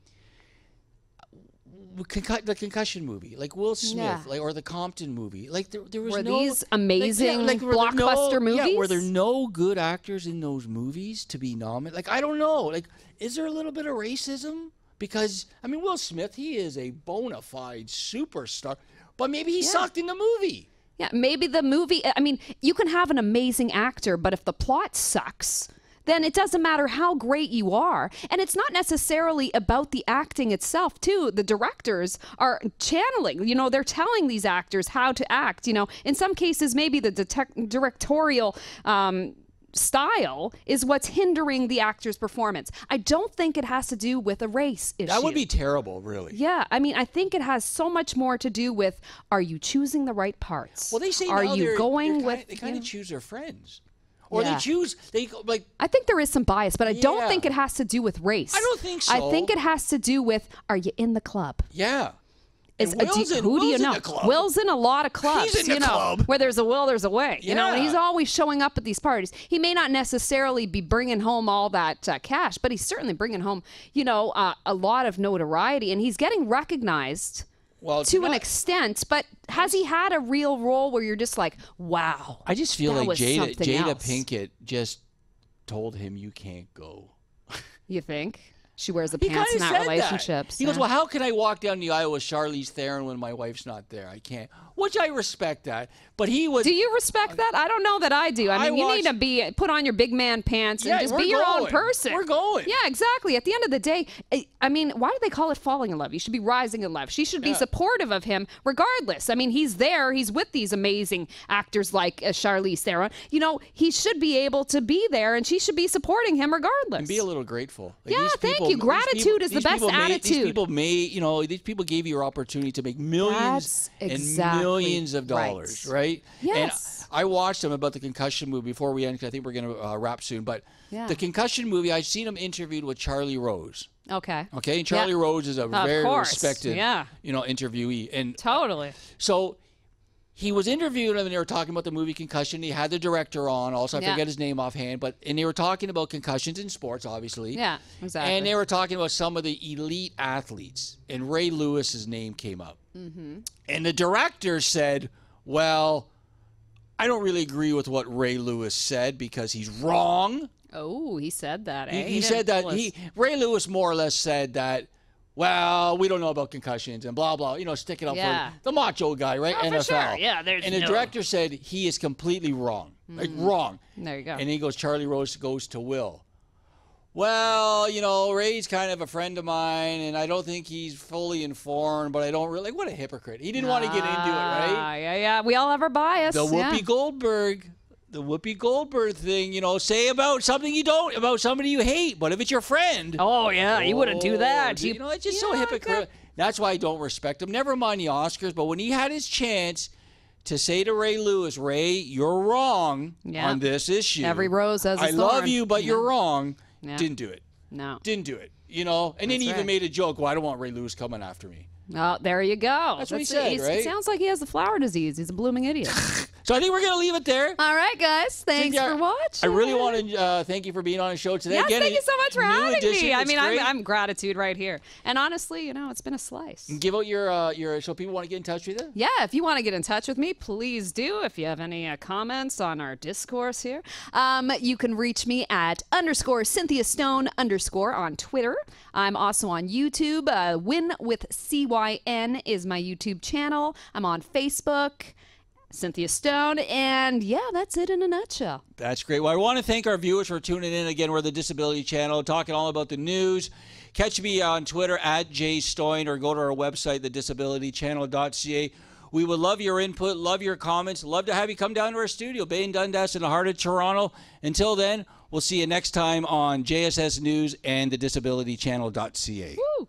the Concussion movie, like Will Smith, like, or the Compton movie, like there was these amazing blockbuster movies. Yeah, were there no good actors in those movies to be nominated? Like, I don't know. Like, is there a little bit of racism? Because I mean, Will Smith, he is a bona fide superstar, but maybe he sucked in the movie. Yeah, maybe the movie. I mean, you can have an amazing actor, but if the plot sucks, then it doesn't matter how great you are. And it's not necessarily about the acting itself, too. The directors are channeling, you know, they're telling these actors how to act. You know, in some cases, maybe the directorial style is what's hindering the actor's performance. I don't think it has to do with a race issue. That would be terrible, really. Yeah, I mean, I think it has so much more to do with, are you choosing the right parts? Well, they say are now you they're going kinda, with they kind you of know? choose their friends. Or Yeah. they like. I think there is some bias, but I don't Yeah. think it has to do with race. I don't think so. I think it has to do with, are you in the club? Yeah. Is, And Will's in- who do you Will's in know? the club. Will's in a lot of clubs. He's in the you know, club. where there's a will, there's a way. You know, and Yeah. he's always showing up at these parties. He may not necessarily be bringing home all that cash, but he's certainly bringing home, you know, a lot of notoriety, and he's getting recognized Well, to an extent. But has he had a real role where you're just like, wow? I just feel that like was something Jada else. Pinkett just told him you can't go. You think? She wears the He pants in kinda that said relationship. He goes, well, how can I walk down the aisle with Charlize Theron when my wife's not there? I can't. Which I respect that. But he was. Do you respect that? I don't know that I do. I mean, you need watched- to put on your big man pants Yeah, and just we're be your own going. person. We're going. Yeah, exactly. At the end of the day, I mean, why do they call it falling in love? You should be rising in love. She should be supportive of him regardless. I mean, he's there. He's with these amazing actors like Charlize Theron. You know, he should be able to be there, and she should be supporting him regardless. And be a little grateful. Like, Yeah, these thank people- you. these Gratitude people- is the these best people made- attitude. These people gave you your opportunity to make millions That's and exactly millions of dollars, right? Yes. And I watched them about the concussion movie before we end, because I think we're going to wrap soon. But Yeah. the concussion movie, I've seen him interviewed with Charlie Rose. Okay. Okay, and Charlie Yeah. Rose is a very course. respected, Yeah. interviewee. And Totally. so he was interviewing him, and they were talking about the movie Concussion. He had the director on. Also, I Yeah. forget his name offhand, and they were talking about concussions in sports, obviously. Yeah, exactly. And they were talking about some of the elite athletes, and Ray Lewis's name came up. Mm-hmm. And the director said, well, I don't really agree with what Ray Lewis said because he's wrong. Oh, he said that. Eh? He said that Ray Lewis more or less said that, well, we don't know about concussions and blah, blah, stick it up Yeah. for the macho guy, right? Oh, for NFL. sure. Yeah, there's and the no- director said he is completely wrong. Like, wrong. There you go. And he goes, Charlie Rose goes to Will. Well, Ray's kind of a friend of mine, and I don't think he's fully informed, but I don't really, what a hypocrite. He didn't want to get into it, right? Yeah. We all have our bias. The yeah. Whoopi Goldberg thing, say about something you don't, about somebody you hate. But if it's your friend, Oh, yeah, you wouldn't do that. it's just so hypocritical. That's why I don't respect him. Never mind the Oscars, but when he had his chance to say to Ray Lewis, Ray, you're wrong Yeah. on this issue. Every rose has a I love thorn. you, but you're wrong. Yeah. Didn't do it. No. Didn't do it. And then he even right. made a joke. Well, I don't want Ray Lewis coming after me. Oh, there you go. That's what he said, right? It sounds like he has the flower disease. He's a blooming idiot. So I think we're going to leave it there. All right, guys. Thanks Cynthia, for watching. I really want to thank you for being on the show today. Yes, Again, thank you so much for new having edition. me. I It's mean, great. I'm gratitude right here. And honestly, it's been a slice. Give out your so people want to get in touch with you. Yeah, if you want to get in touch with me, please do. If you have any comments on our discourse here, you can reach me at _CynthiaStone_ on Twitter. I'm also on YouTube. Win with CYN is my YouTube channel. I'm on Facebook, Cynthia Stone, and yeah, that's it in a nutshell. That's great. Well, I want to thank our viewers for tuning in. Again, we're the Disability Channel, talking all about the news. Catch me on Twitter at @JStoyan, or go to our website, thedisabilitychannel.ca. We would love your input, love your comments, love to have you come down to our studio, Bay and Dundas in the heart of Toronto. Until then, we'll see you next time on JSS News and thedisabilitychannel.ca. Woo!